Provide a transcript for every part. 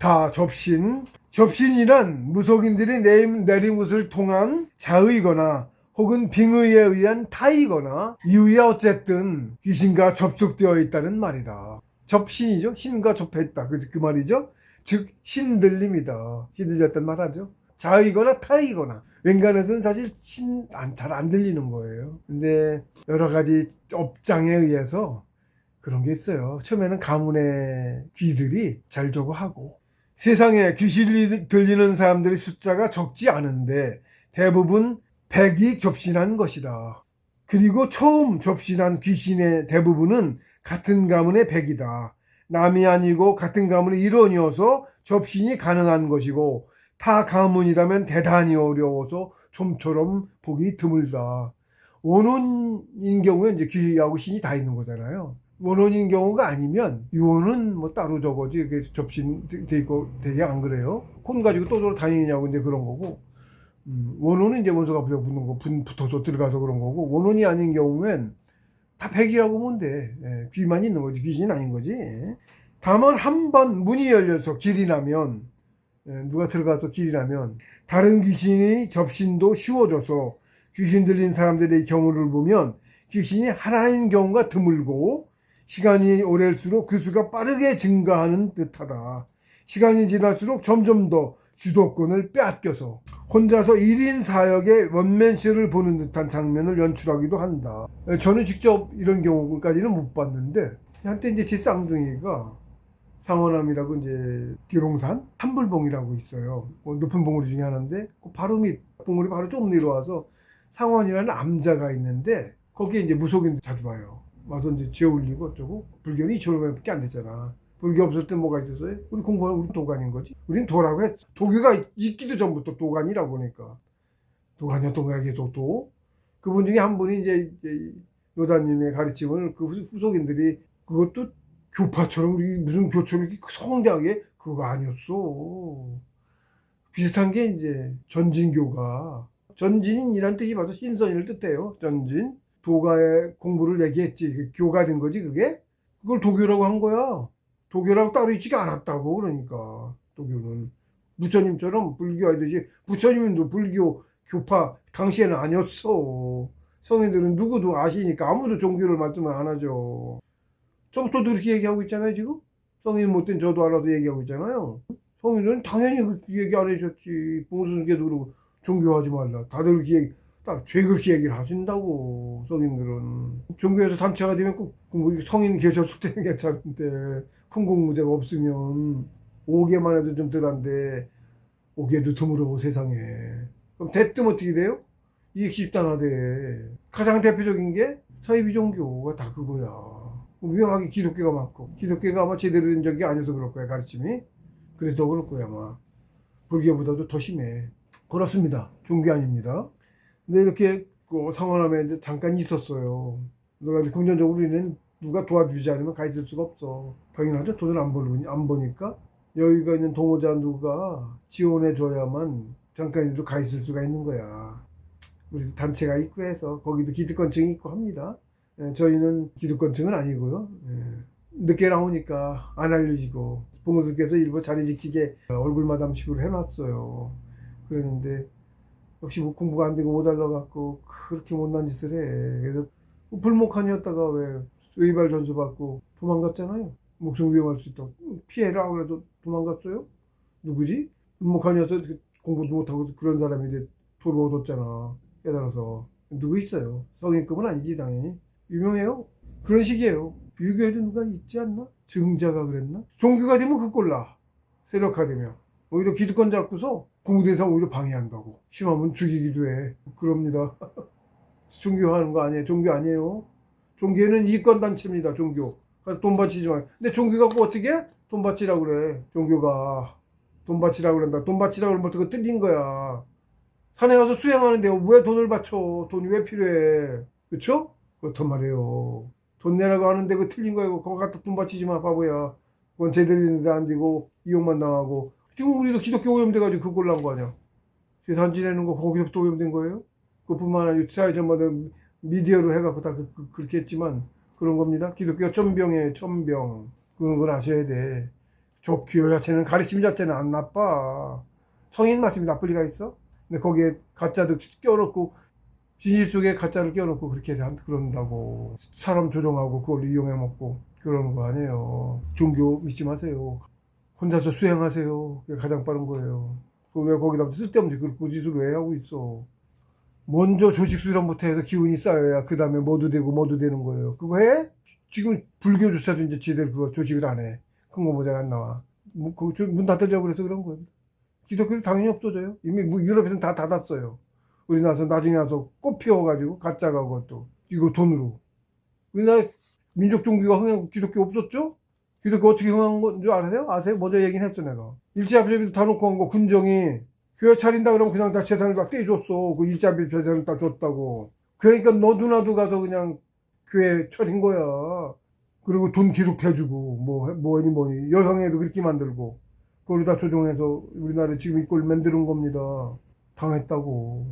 다 접신. 접신이란 무속인들이 내린 것을 통한 자의거나 혹은 빙의에 의한 타이거나 이유야 어쨌든 귀신과 접속되어 있다는 말이다. 접신이죠. 신과 접했다. 그 말이죠. 즉 신들림이다. 신들렸단 말하죠. 자의거나 타이거나. 웬간에서는 사실 잘 안 들리는 거예요. 근데 여러 가지 업장에 의해서 그런 게 있어요. 처음에는 가문의 귀들이 잘 저거 하고, 세상에 귀신이 들리는 사람들의 숫자가 적지 않은데 대부분 백이 접신한 것이다. 그리고 처음 접신한 귀신의 대부분은 같은 가문의 백이다. 남이 아니고 같은 가문의 일원이어서 접신이 가능한 것이고, 타 가문이라면 대단히 어려워서 좀처럼 보기 드물다. 원혼인 경우에 이제 귀하고 신이 다 있는 거잖아요. 원혼인 경우가 아니면 유언은 뭐 따로 저거지, 이게 접신돼 있고. 되게 안 그래요? 혼 가지고 또 다니냐고 이제 그런 거고, 원혼은 이제 원소가 붙는 거, 붙어서 들어가서 그런 거고, 원혼이 아닌 경우엔 다 백이라고 보면 돼. 예, 귀만 있는 거지, 귀신이 아닌 거지. 예. 다만 한 번 문이 열려서 길이 나면, 누가 들어가서 길이 나면 다른 귀신이 접신도 쉬워져서 귀신 들린 사람들의 경우를 보면 귀신이 하나인 경우가 드물고, 시간이 오래일수록 그 수가 빠르게 증가하는 듯하다. 시간이 지날수록 점점 더 주도권을 빼앗겨서 혼자서 1인 사역의 원맨쇼를 보는 듯한 장면을 연출하기도 한다. 저는 직접 이런 경우까지는 못 봤는데, 한때 이제 제 쌍둥이가 상원암이라고 이제 기롱산 한불봉이라고 있어요. 높은 봉우리 중에 하나인데 그 바로 밑 봉우리 바로 좀 내려와서 상원이라는 암자가 있는데, 거기에 이제 무속인들 자주 와요. 와서 이제 죄 올리고 어쩌고. 불교는 2,500밖에 안 됐잖아. 불교 없을 때 뭐가 있었어요? 우리 공부하는 우리 도관인 거지. 우린 도라고 해. 도교가 있기도 전부터 도관이라고 하니까. 도관이야 도관이야 도. 그분 중에 한 분이 이제 노다님의 가르침을 그 후속인들이, 그것도 교파처럼 우리 무슨 교처럼 이렇게 성대하게, 그거 아니었어. 비슷한 게 이제 전진교가, 전진이란 뜻이 맞아 신선이를 뜻해요. 전진. 도가의 공부를 얘기했지. 교가 된 거지 그게. 그걸 도교라고 한 거야. 도교라고 따로 있지가 않았다고. 그러니까 도교는 부처님처럼 불교 하듯이, 부처님도 불교 교파 당시에는 아니었어. 성인들은 누구도 아시니까 아무도 종교를 말씀을 안 하죠. 저부터도 그렇게 얘기하고 있잖아요 지금. 성인 못된 저도 알아도 얘기하고 있잖아요. 성인은 당연히 그렇게 얘기 안 해줬지. 봉수님께도 그러고 종교하지 말라. 다들 그렇게 얘기, 딱죄 그렇게 얘기를 하신다고. 성인들은 종교에서 단체가 되면 꼭 뭐 성인 계셨을 때는 괜찮은데, 큰 공무제가 없으면 오게만 해도 좀 덜한데 오게도 드물어 세상에. 그럼 대뜸 어떻게 돼요? 이익 집단화돼. 가장 대표적인 게 사이비 종교가 다 그거야. 묘하게 기독교가 많고, 기독교가 아마 제대로 된 적이 아니어서 그럴 거야 가르침이. 그래서 더 그럴 거야 아마. 불교보다도 더 심해. 그렇습니다. 종교 아닙니다. 근데 이렇게 그 상원함에 이제 잠깐 있었어요. 그러니까 금전적으로 우리는 누가 도와주지 않으면 가 있을 수가 없어. 당연하죠. 돈을 안 버니까. 여유가 있는 동호자 누가 지원해 줘야만 잠깐이라도 가 있을 수가 있는 거야. 우리 단체가 있고 해서 거기도 기득권층이 있고 합니다. 저희는 기득권층은 아니고요. 늦게 나오니까 안 알려지고, 부모들께서 일부 자리 지키게 얼굴 마담식으로 해놨어요. 그랬는데 역시 뭐 공부가 안 되고 못 알아갖고 그렇게 못난 짓을 해. 그래서 불목한이었다가 왜 의발 전수 받고 도망갔잖아요. 목숨 위험할 수 있다고 피해라 그래도 도망갔어요. 누구지? 불목한이어서 공부도 못하고 그런 사람이 이제 도로 얻었잖아. 깨달아서. 누구 있어요? 성인급은 아니지 당연히. 유명해요. 그런 식이에요. 불교에도 누가 있지 않나? 증자가 그랬나? 종교가 되면 그 꼴나. 세력화되면 오히려 기득권 잡고서 공부대상 오히려 방해한다고. 심하면 죽이기도 해. 그럽니다. 종교하는 거 아니에요. 종교 아니에요. 종교는 이권단체입니다. 종교. 돈 바치지 마요. 근데 종교가 꼭 어떻게 해? 돈 바치라고 그래. 종교가 돈 바치라고 그런다. 돈 바치라고 그러면 어떻게 틀린 거야. 산에 가서 수행하는데 왜 돈을 바쳐? 돈이 왜 필요해? 그쵸? 그렇단 말이에요. 돈 내라고 하는데 그 틀린 거예요. 거기 갖다 돈 바치지 마 바보야. 그건 제대로 있는데 안 되고 이용만 당하고. 지금 우리도 기독교 오염돼가지고 그걸 난 거 아니야. 재산 지내는 거 거기서부터 오염된 거예요. 그뿐만 아니라 사회전마다 미디어로 해갖고 다 그렇게 했지만 그런 겁니다. 기독교가 천병이에요. 천병. 그런 걸 아셔야 돼. 저 기호 자체는 가르침 자체는 안 나빠. 성인 말씀이 나쁠 리가 있어? 근데 거기에 가짜도 껴놓고 진실 속에 가짜를 껴놓고 그렇게 그런다고 사람 조종하고 그걸 이용해 먹고 그러는 거 아니에요. 종교 믿지 마세요. 혼자서 수행하세요. 그게 가장 빠른 거예요. 왜 거기다 쓸데없이 그 짓을 왜 하고 있어? 먼저 조직 수련부터 해서 기운이 쌓여야 그 다음에 뭐도 되고 뭐도 되는 거예요. 그거 해? 지금 불교조차도 이제 제대로 그거 조직을 안 해. 큰 거 모자가 안 나와. 문 닫으려고 그래서 그런 거예요. 기독교도 당연히 없어져요. 이미 유럽에서는 다 닫았어요. 우리나라에서 나중에 와서 꽃 피워가지고 가짜가 그것도 이거 돈으로. 우리나라 민족 종교가 흥하고 기독교 없었죠? 기독교 어떻게 흥한 건 줄 아세요? 아세요? 먼저 얘기는 했어 내가. 일제합의도 다 놓고 한 거 군정이 교회 차린다 그러면 그냥 다 재산을 다 떼줬어. 그 일제합의 재산을 다 줬다고. 그러니까 너도 나도 가서 그냥 교회 차린 거야. 그리고 돈 기록 해주고 뭐니 여성애도 그렇게 만들고 그걸 다 조종해서 우리나라 지금 이 꼴 만드는 겁니다. 당했다고.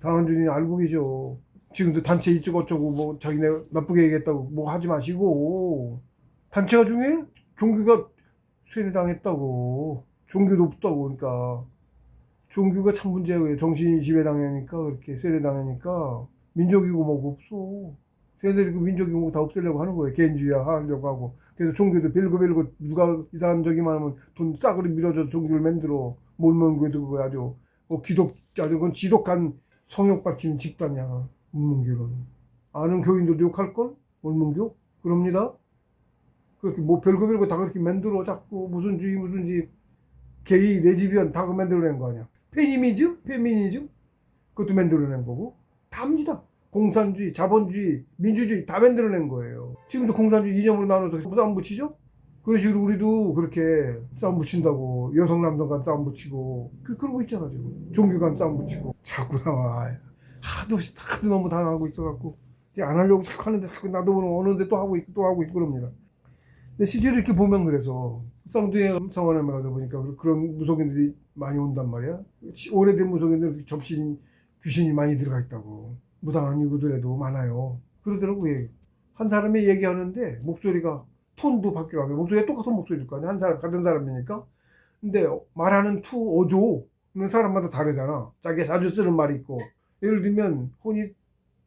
당한 줄이 알고 계셔. 지금도 단체 이쪽 어쩌고 뭐 자기네 나쁘게 얘기했다고 뭐 하지 마시고. 단체가 중요해? 종교가 세뇌당했다고. 종교도 없다고. 그러니까 종교가 참 문제예요. 정신이 지배당하니까 그렇게 세뇌당하니까 민족이고 뭐고 없어. 쟤네들이 그 민족이고 뭐다 없애려고 하는 거예요. 개인주의 하려고 하고. 그래서 종교도 빌고 누가 이상한 적이 많으면 돈 싸그리 밀어줘서 종교를 만들어. 몰몬교도 그거 아주 아주 그건 지독한 성욕 밝히는 집단이야. 몰몬교는. 아는 교인들도 욕할걸? 몰몬교? 그럽니다. 그렇게 뭐 별거 다 그렇게 만들어 자꾸 무슨 주의 게이 레즈비언 다 그 만들어낸 거 아니야. 페미니즘 그것도 만들어낸 거고 답니다. 공산주의, 자본주의, 민주주의 다 만들어낸 거예요. 지금도 공산주의 이념으로 나눠서 싸움 붙이죠? 그런 식으로 우리도 그렇게 싸움 붙인다고. 여성 남성 간 싸움 붙이고 그러고 있잖아 지금. 종교 간 싸움 붙이고 자꾸 나와. 하도 너무 당하고 있어갖고 이제 안 하려고 자꾸 하는데 자꾸 나도 모르는 어느새 또 하고 있고 그럽니다. 근데 실제로 이렇게 보면 그래서 쌍둥이 성원에 가서 보니까 그런 무속인들이 많이 온단 말이야. 오래된 무속인들 귀신이 많이 들어가 있다고. 무당한 이구들에도 많아요. 그러더라고요. 한 사람이 얘기하는데 목소리가 톤도 바뀌어가고 목소리가 똑같은 목소리일 거 아니야. 한 사람 같은 사람이니까. 근데 말하는 어조는 사람마다 다르잖아. 자기가 자주 쓰는 말이 있고. 예를 들면 혼이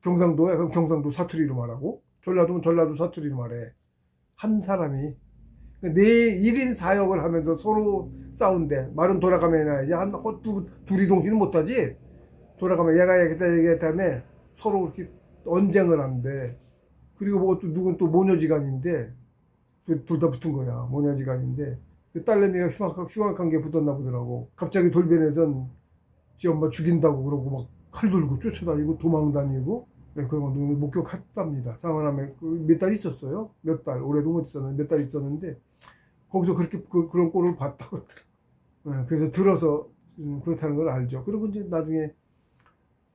경상도야. 그럼 경상도 사투리로 말하고 전라도면 전라도 사투리로 말해. 한 사람이 내 1인 4역을 하면서 서로 싸운대. 말은 돌아가면 해야지. 둘이 동시는 못하지. 돌아가면 얘가 얘기했다 다음에 서로 이렇게 언쟁을 한대. 그리고 뭐 누군 또 모녀지간인데 둘 다 붙은 거야. 모녀지간인데 그 딸내미가 흉악한 게 붙었나 보더라고. 갑자기 돌변해선 지 엄마 죽인다고 그러고 막 칼 들고 쫓아다니고 도망다니고. 네, 그런 거 목격했답니다. 상하남에 몇 달 있었어요. 몇 달. 올해도 못 있었는데 몇 달 있었는데 거기서 그렇게 그런 꼴을 봤다고 하더라고요. 네, 그래서 들어서 그렇다는 걸 알죠. 그리고 이제 나중에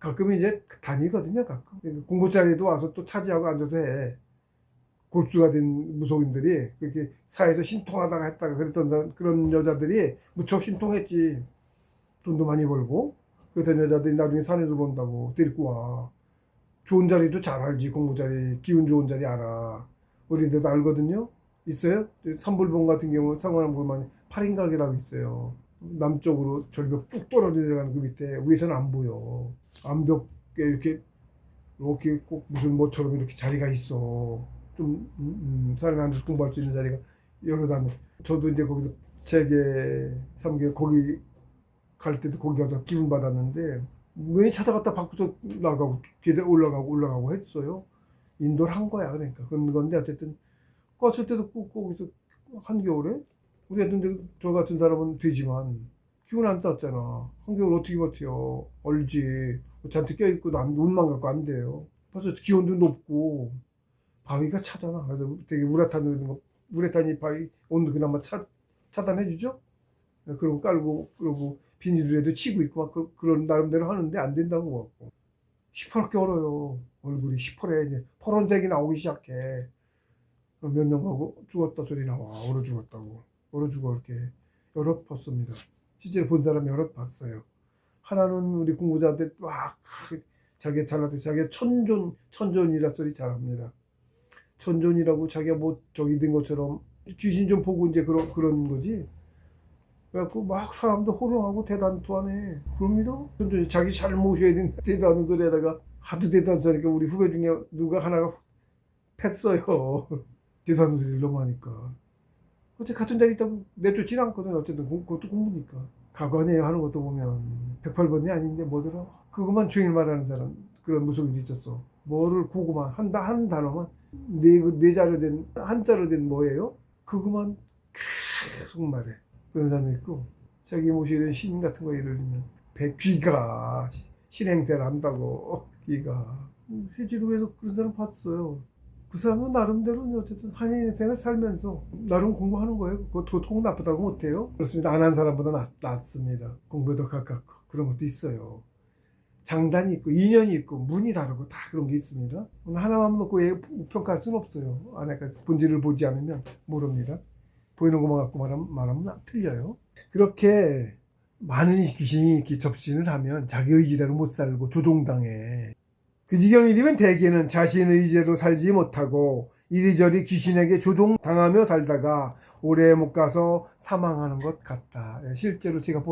가끔 이제 다니거든요. 가끔 공부 자리에도 와서 또 차지하고 앉아서 해. 골수가 된 무속인들이 그렇게 사회에서 신통하다가 했다가 그랬던 그런 여자들이 무척 신통했지. 돈도 많이 벌고 그랬던 여자들이 나중에 산에서 본다고 데리고 와. 좋은 자리도 잘 알지. 공부 자리, 기운 좋은 자리 알아. 우리들도 알거든요. 있어요. 삼불봉 같은 경우 상관함 보면 8인각이라고 있어요. 남쪽으로 절벽 뚝 떨어져 내려가는 그 밑에 위에서는 안 보여. 암벽에 이렇게 꼭 무슨 뭐처럼 이렇게 자리가 있어. 좀 사람이 앉아서 공부할 수 있는 자리가 여러 단위. 저도 이제 거기서 세계 3개 거기 갈 때도 거기 가서 기운 받았는데 왜 찾아갔다 바꾸서 나가고 계단 올라가고 했어요. 인도를 한 거야. 그러니까 그런 건데 어쨌든 갔을 때도 꼭 거기서 한겨울에 우리 같은 저 같은 사람은 되지만 기운 안 땄잖아. 한겨울 어떻게 버텨? 얼지. 잔뜩 껴있고 눈만 갖고 안 돼요. 벌써 기온도 높고 바위가 차잖아. 그래서 되게 우레탄이 바위 온도 그나마 차단해주죠. 그런 거 깔고 그러고 비닐에도 치고 있고 막 그런 나름대로 하는데 안 된다고 갖고 시퍼렇게 얼어요. 얼굴이 시퍼래. 이제 퍼런색이 나오기 시작해. 몇 년 가고 죽었다 소리 나와. 얼어 죽었다고. 얼어 죽어 이렇게 여러 봤습니다. 실제로 본 사람 여러 봤어요. 하나는 우리 공부자한테 막 자기 잘났대. 자기가 천존이라 소리 잘합니다. 천존이라고 자기가 뭐 저기 된 것처럼 귀신 좀 보고 이제 그런 거지. 그래갖고 막 사람도 호령하고 대단투하네. 그럽니다. 근데 자기 잘 모셔야 되는 대단한 소리에다가 하도 대단한 소리니까 우리 후배 중에 누가 하나가 팼어요. 대단한 소리를 너무 하니까. 어차피 같은 자리 있다고 내쫓지는 않거든. 어쨌든 그것도 공부니까. 가관이에요 하는 것도 보면 108번이 아닌데 뭐더라. 그것만 종일 말하는 사람 그런 무속인도 있었어. 뭐를 그거만 한 단어만 네 자로 된 한자로 된 뭐예요? 그것만 계속 말해. 그런 사람도 있고 자기 모시는 신 같은 거 예를 들면 백귀가 신행세를 한다고 귀가 실제로 그래서 그런 사람 봤어요. 그 사람은 나름대로 어쨌든 한인 인생을 살면서 나름 공부하는 거예요. 그것도 꼭 나쁘다고 못해요. 그렇습니다. 안 한 사람보다 낫습니다. 공부에 더 가깝고 그런 것도 있어요. 장단이 있고 인연이 있고 문이 다르고 다 그런 게 있습니다. 하나만 놓고 평가할 수는 없어요. 안에까 본질을 보지 않으면 모릅니다. 보이는 것만 갖고 말하면 틀려요. 그렇게 많은 귀신이 이렇게 접신을 하면 자기 의지대로 못 살고 조종당해. 그 지경이 되면 대개는 자신의 의지대로 살지 못하고 이리저리 귀신에게 조종당하며 살다가 오래 못 가서 사망하는 것 같다. 실제로 제가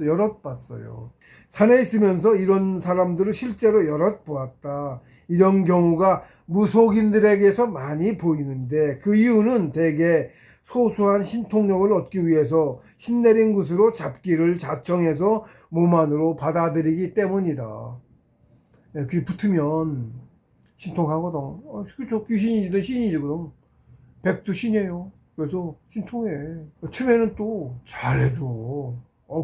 여럿 봤어요. 산에 있으면서 이런 사람들을 실제로 여럿 보았다. 이런 경우가 무속인들에게서 많이 보이는데 그 이유는 대개 소소한 신통력을 얻기 위해서 신내린 것으로 잡기를 자청해서 몸 안으로 받아들이기 때문이다. 그게 붙으면 신통하거든. 저 귀신이든 신이든 백도 신이에요. 그래서 신통해. 처음에는 또 잘해줘.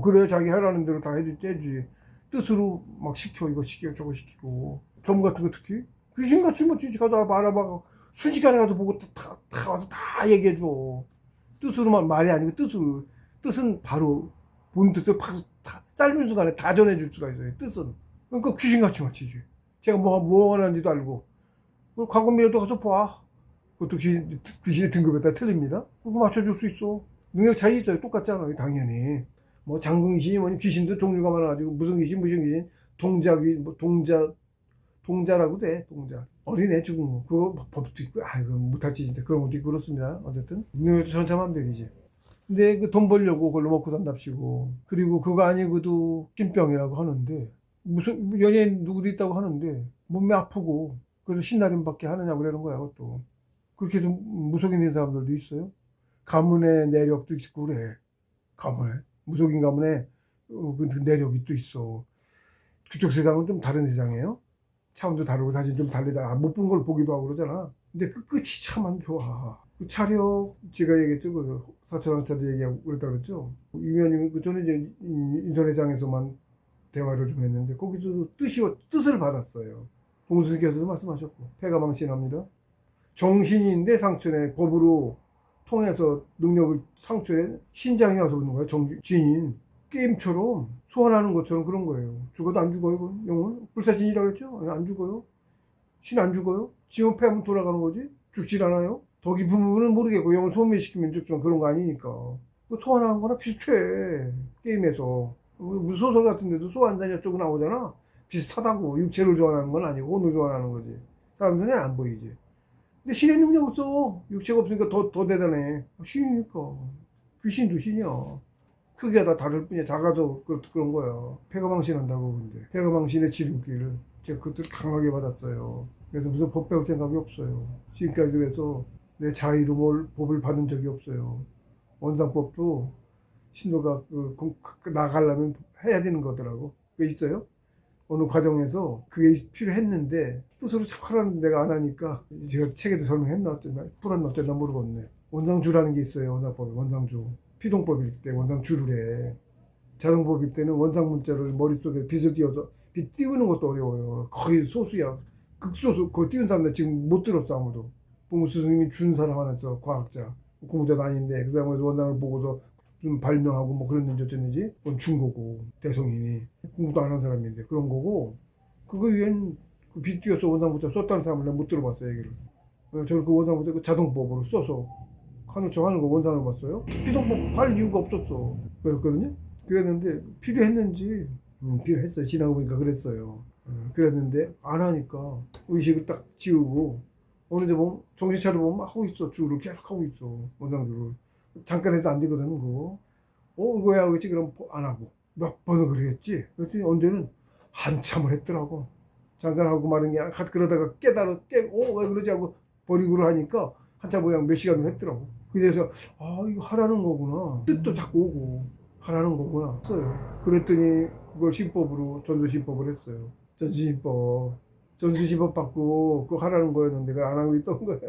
그래 자기 하라는 대로 다 해주지. 뜻으로 막 시켜 이거 시켜 저거 시키고 점 같은 거 특히 귀신같이 뭐 가서 알아봐 순식간에 가서 보고 다 와서 다 얘기해줘. 뜻으로만 말이 아니고 뜻은 바로 본 뜻을 짧은 순간에 다 전해줄 수가 있어요. 뜻은. 그러니까 귀신같이 맞히지. 제가 뭐 원하는지도 알고. 그리고 과거미래도 가서 봐. 그것도 귀신의 등급에 따라 틀립니다. 그거 맞춰줄 수 있어. 능력 차이 있어요. 똑같지 않아요. 당연히. 뭐 장군귀신이 뭐니 귀신도 종류가 많아가지고 무슨 귀신 동자라고 돼. 동자. 어린애 죽은 거. 그거 법도 있고. 이거 못할 짓인데 그런 것도 있고 그렇습니다. 어쨌든 능력도 천차만별이지. 근데 그 돈 벌려고 그걸로 먹고 산답시고. 그리고 그거 아니고도 신병이라고 하는데 무슨 연예인 누구도 있다고 하는데 몸이 아프고 그래서 신나림밖에 하느냐고 그러는 거야. 그것도. 그렇게 해서 무속인 된 사람들도 있어요. 가문의 내력도 있고 그래. 가문에. 무속인 가문에 그 내력이 또 있어. 그쪽 세상은 좀 다른 세상이에요. 차원도 다르고 사실 좀 다르잖아. 못 본 걸 보기도 하고 그러잖아. 근데 끝이 참 안 좋아. 그 차력 제가 얘기했죠. 그 4,000원짜리 얘기하고 그랬다 그랬죠. 이면이 저는 이제 인터넷상에서만 대화를 좀 했는데 거기서도 뜻을 받았어요. 봉수님께서도 말씀하셨고 폐가망신합니다. 정신인데 상처내 법으로 통해서 능력을 상처에 신장이 와서 오는 거야. 정신인 게임처럼 소환하는 것처럼 그런 거예요. 죽어도 안 죽어요. 그건 영혼 불사신이라고 했죠. 안 죽어요. 신 안 죽어요. 지원 패하면 돌아가는 거지. 죽질 않아요. 더 깊은 부분은 모르겠고 영을 소멸시키면 죽지만 그런 거 아니니까. 소환하는 거나 비슷해. 게임에서 무슨 소설 같은 데도 소환자 저쪽으로 나오잖아. 비슷하다고. 육체를 소환하는 건 아니고 혼을 소환하는 거지. 사람들은 안 보이지. 근데 신의 능력 없어. 육체가 없으니까 더 대단해. 신이니까. 귀신도 신이야. 크기가 다 다를 뿐이야. 작아서 그런 거야. 폐가망신 한다고. 근데 폐가망신의 지름길을 제가 그것도 강하게 받았어요. 그래서 무슨 법 배울 생각이 없어요. 지금까지 그래서 내 자의로 법을 받은 적이 없어요. 원상법도 신도가 나가려면 해야 되는 거더라고. 그게 있어요. 어느 과정에서 그게 필요했는데 뜻으로 자꾸 하라는 내가 안 하니까 제가 책에도 설명했나 어쨌나 풀었나 어쨌나 모르겠네. 원상주라는 게 있어요. 원상법에. 원상주. 피동법일 때 원상주를 해. 자동법일 때는 원상 문자를 머릿속에 빛을 띄워서 빛 띄우는 것도 어려워요. 거의 소수야. 극소수. 그거 띄운 사람들 지금 못 들었어 아무도. 봉수 스님이 준 사람 하나 있어. 과학자. 공부자도 아닌데 그 사람에서 원상을 보고서 좀 발명하고 뭐 그랬는지 어쨌는지 그건 준 거고 대성인이 공부도 안 한 사람인데 그런 거고 그거 위엔 그 빛 띄워서 원상문자 썼다는 사람을 내가 못 들어봤어요 얘기를. 저는 그 원상문자 그 자동법으로 써서 하는 거 원상을 봤어요. 피동법 할 이유가 없었어. 그랬거든요. 그랬는데 필요했는지 필요했어요. 지나고 보니까 그랬어요. 그랬는데 안 하니까 의식을 딱 지우고 어느 데 보면 정신 차려보면 하고 있어. 줄을 계속 하고 있어. 원장줄을. 잠깐 해도 안 되거든 그거. 이거야 하겠지. 그럼 안 하고 몇 번을 그러겠지. 그랬더니 언제는 한참을 했더라고. 잠깐 하고 마는 게 그러다가 왜 그러지 하고 버리고 하니까 한참 그냥 몇 시간을 했더라고. 그래서 이거 하라는 거구나. 뜻도 자꾸 오고 하라는 거구나 했어요. 그랬더니 그걸 신법으로 전수신법을 했어요. 전수신법 받고 그거 하라는 거였는데 그걸 안 하고 있던 거야.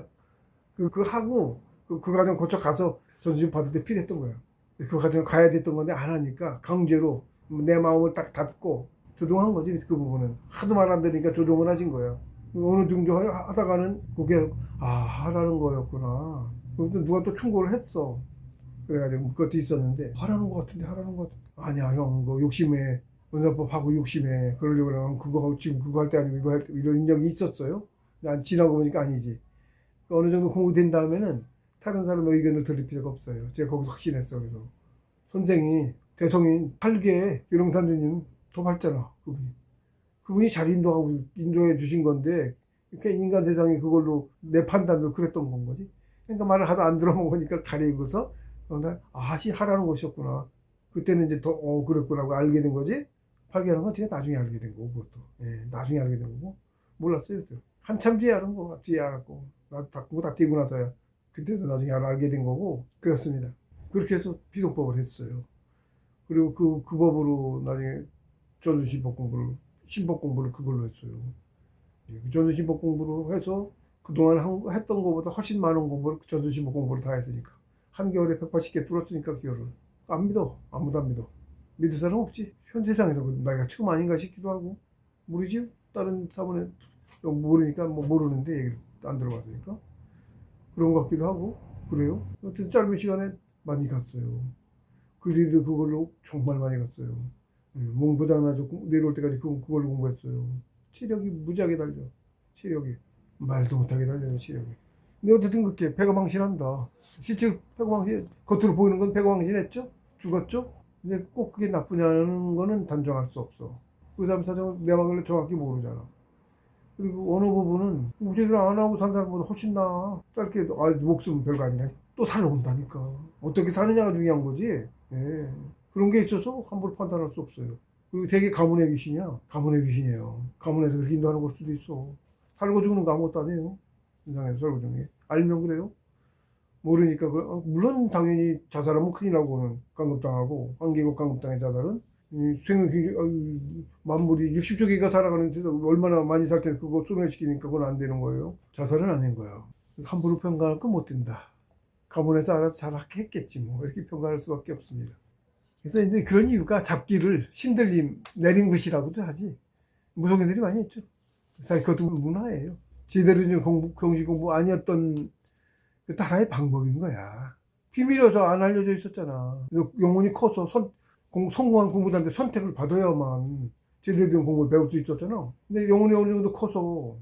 그거 하고 그 과정 거쳐 가서 전수신법 받을 때 필요했던 거야. 그 과정 가야 됐던 건데 안 하니까 강제로 내 마음을 딱 닫고 조종한 거지. 그 부분은 하도 말 안 들으니까 조종을 하신 거야. 어느 정도 하다가는 그게 하라는 거였구나. 그럼 누가 또 충고를 했어. 그래가지고 그것도 있었는데 하라는 거 같은데 아니야 형 그거 욕심에 원산법 하고 욕심에 그러려고 그러면 그거 하고 지금 그거 할 때 아니고 이거 할 때 이런 적이 있었어요. 난 지나고 보니까 아니지. 어느 정도 공부된 다음에는 다른 사람의 의견을 들을 필요가 없어요. 제가 거기서 확신했어. 그래서 선생이 대성인 8개 기룡산주님 더 밝잖아. 그분이 잘 인도해 주신 건데 이렇게 인간 세상이 그걸로 내 판단으로 그랬던 건 거지. 그러니까 말을 하도 안 들어먹으니까 가리고서 하라는 것이었구나. 그때는 이제 더 그랬구나 하고 알게 된 거지. 발견한 건 제가 나중에 알게 된 거고 그것도. 나중에 알게 된 거고 몰랐어요. 그때. 한참 뒤에 알은 거 뒤에 알았고 그거 다 띄고 나서야 그때도 나중에 알게 된 거고 그렇습니다. 그렇게 해서 비동법을 했어요. 그리고 그 법으로 나중에 신법 공부를 그걸로 했어요. 전수신법 공부를 해서 그동안 했던 것보다 훨씬 많은 공부를 전수신법 공부를 다 했으니까 한겨울에 180개 뚫었으니까 기어를 안 믿어. 아무도 안 믿어. 믿을 사람 없지. 현 세상에서 나이가 처음 아닌가 싶기도 하고 모르지. 다른 사본에 모르니까 모르는데 얘기를 안 들어봤으니까 그런 것 같기도 하고 그래요. 하여튼 짧은 시간에 많이 갔어요. 그들도 그걸로 정말 많이 갔어요. 몸 고장나서 내려올 때까지 그걸로 공부했어요. 체력이 무지하게 달려. 체력이 말도 못하게 달려요. 체력이. 근데 어쨌든 그렇게 배가 망신한다. 실제 배가 망신 겉으로 보이는 건 배가 망신했죠. 죽었죠. 근데 꼭 그게 나쁘냐는 거는 단정할 수 없어. 그 사람 사정을 내막을 정확히 모르잖아. 그리고 어느 부분은 제대로 안 하고 산 사람보다 훨씬 나아. 짧게 목숨은 별거 아니야. 또 살아온다니까. 어떻게 사느냐가 중요한 거지. 예. 그런 게 있어서 함부로 판단할 수 없어요. 그리고 되게 가문의 귀신이야. 가문의 귀신이에요. 가문에서 그렇게 인도하는 걸 수도 있어. 살고 죽는 거 아무것도 아니에요. 세상에서 살고 죽는 게. 알면 그래요. 모르니까 물론 당연히 자살하면 큰일 나고는 감금당하고 한계국 감금당의 자살은 만물이 60조 개가 살아가는데 얼마나 많이 살 텐데 그거 소멸시키니까 그건 안 되는 거예요. 자살은 안 된 거야. 함부로 평가할 건 못 된다. 가문에서 알아서 잘 했겠지 뭐 이렇게 평가할 수밖에 없습니다. 그래서 이제 그런 이유가 잡기를 신들림 내린 것이라고도 하지. 무속인들이 많이 했죠. 사실 그것도 문화예요. 제대로 된 정식 공부 아니었던 그 하나의 방법인 거야. 비밀이어서 안 알려져 있었잖아. 영혼이 커서 성공한 공부자한테 선택을 받아야만 제대로 된 공부를 배울 수 있었잖아. 근데 영혼이 어느 정도 커서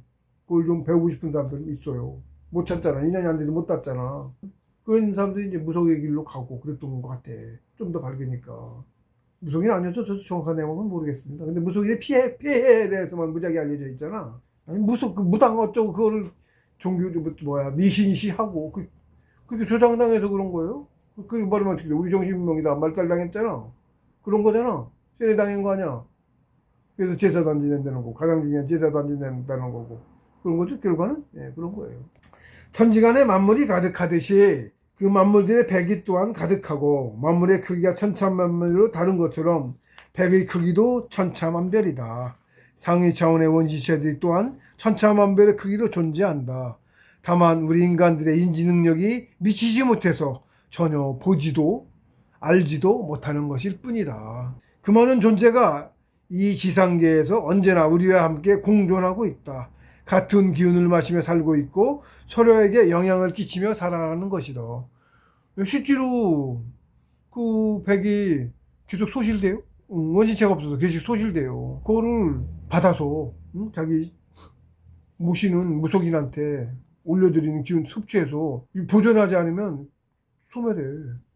그걸 좀 배우고 싶은 사람들이 있어요. 못 찾잖아. 2년이 안 돼도 못 땄잖아. 그런 사람들이 이제 무속의 길로 가고 그랬던 것 같아. 좀 더 밝으니까. 무속인 아니어서 저도 정확한 내용은 모르겠습니다. 근데 무속인의 피해에 대해서만 무지하게 알려져 있잖아. 아니, 무당 어쩌고 그거를 미신시하고 그렇게 조장당해서 그런 거예요? 그게 말하면 어떻게 돼? 우리 정신분명이다. 말살당했잖아. 그런 거잖아. 세뇌당한 거 아니야. 그래서 제사도 안 지낸다는 거고 가장 중요한 제사도 안 지낸다는 거고 그런 거죠. 결과는 그런 거예요. 천지간에 만물이 가득하듯이 그 만물들의 백이 또한 가득하고 만물의 크기가 천차만별로 다른 것처럼 백의 크기도 천차만별이다. 상위 차원의 원시체들이 또한 천차만별의 크기로 존재한다. 다만 우리 인간들의 인지 능력이 미치지 못해서 전혀 보지도 알지도 못하는 것일 뿐이다. 그 많은 존재가 이 지상계에서 언제나 우리와 함께 공존하고 있다. 같은 기운을 마시며 살고 있고 서로에게 영향을 끼치며 살아가는 것이다. 실제로 그 백이 계속 소실돼요. 원시체가 없어서 계속 소실돼요. 그거를 받아서 자기 모시는 무속인한테 올려드리는 기운 섭취해서 보존하지 않으면 소멸해.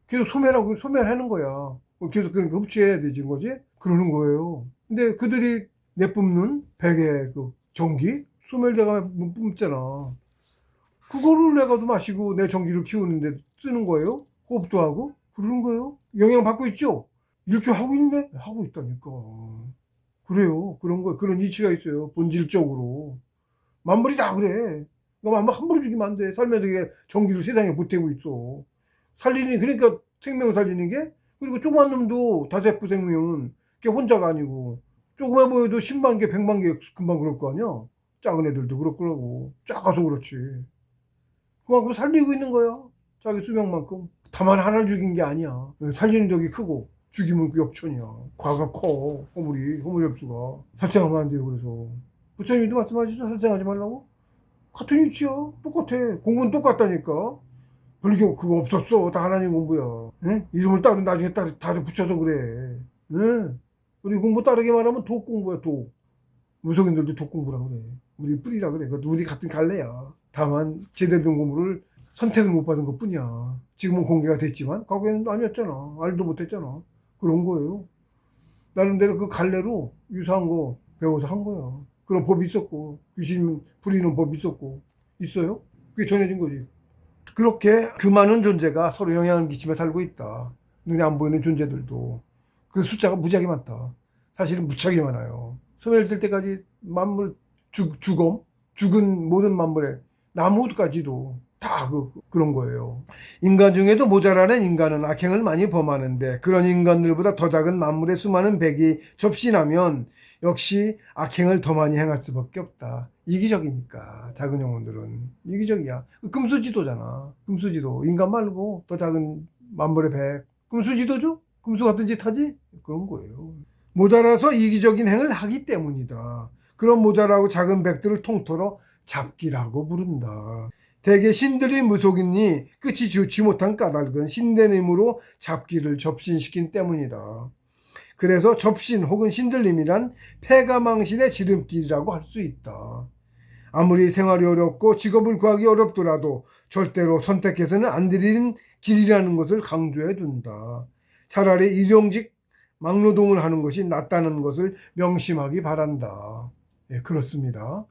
계속 소멸하는 거야. 계속 그러니까 흡수해야 되지 거지? 그러는 거예요. 근데 그들이 내뿜는 백의 그 전기 소멸제가 뿜잖아. 그거를 내가도 마시고 내 전기를 키우는데 쓰는 거예요? 호흡도 하고? 그러는 거예요? 영향 받고 있죠? 일조하고 있네? 하고 있다니까. 그래요. 그런 거, 그런 이치가 있어요. 본질적으로. 만물이 다 그래. 너 만물 함부로 죽이면 안 돼. 살면서 이게 전기를 세상에 보태고 있어. 살리니, 그러니까 생명 살리는 게, 그리고 조그만 놈도 다세포 생명은 걔 혼자가 아니고, 조그만 보여도 10만 개, 100만 개 금방 그럴 거 아니야? 작은 애들도 그렇고, 작아서 그렇지. 그만큼 살리고 있는 거야. 자기 수명만큼. 다만 하나를 죽인 게 아니야. 살리는 덕이 크고, 죽이면 역천이야. 과가 커. 허물 엽수가. 살생하면 안 돼요, 그래서. 부처님도 말씀하시죠? 살생하지 말라고? 같은 이치야. 똑같아. 공부는 똑같다니까. 불교 그거 없었어. 다 하나님 공부야. 네? 이름을 따로 나중에 따로 붙여서 그래. 네? 우리 공부 따르게 말하면 독 공부야, 독. 무속인들도 독 공부라 그래. 우리 뿌리라 그래. 우리 같은 갈래야. 다만 제대로 된 공부를 선택을 못 받은 것 뿐이야. 지금은 공개가 됐지만 과거에는 아니었잖아. 알도 못했잖아. 그런 거예요. 나름대로 그 갈래로 유사한 거 배워서 한 거야. 그런 법이 있었고 귀신 부리는 법이 있었고 있어요. 그게 전해진 거지. 그렇게 그 많은 존재가 서로 영향을 끼치며 살고 있다. 눈에 안 보이는 존재들도. 그 숫자가 무지하게 많다. 사실은 무지하게 많아요. 소멸될 때까지 만물 죽은 모든 만물의 나무까지도 다 그런 거예요. 인간 중에도 모자라는 인간은 악행을 많이 범하는데 그런 인간들보다 더 작은 만물의 수많은 백이 접신하면 역시 악행을 더 많이 행할 수밖에 없다. 이기적이니까 작은 영혼들은 이기적이야. 금수지도잖아. 금수지도 인간 말고 더 작은 만물의 백. 금수지도죠? 금수 같은 짓 하지? 그런 거예요. 모자라서 이기적인 행을 하기 때문이다. 그런 모자라고 작은 백들을 통틀어 잡기라고 부른다. 대개 신들이 무속이니 끝이 좋지 못한 까닭은 신된 힘으로 잡기를 접신시킨 때문이다. 그래서 접신 혹은 신들림이란 패가망신의 지름길이라고 할 수 있다. 아무리 생활이 어렵고 직업을 구하기 어렵더라도 절대로 선택해서는 안 되는 길이라는 것을 강조해 둔다. 차라리 일용직 막노동을 하는 것이 낫다는 것을 명심하기 바란다. 예, 그렇습니다.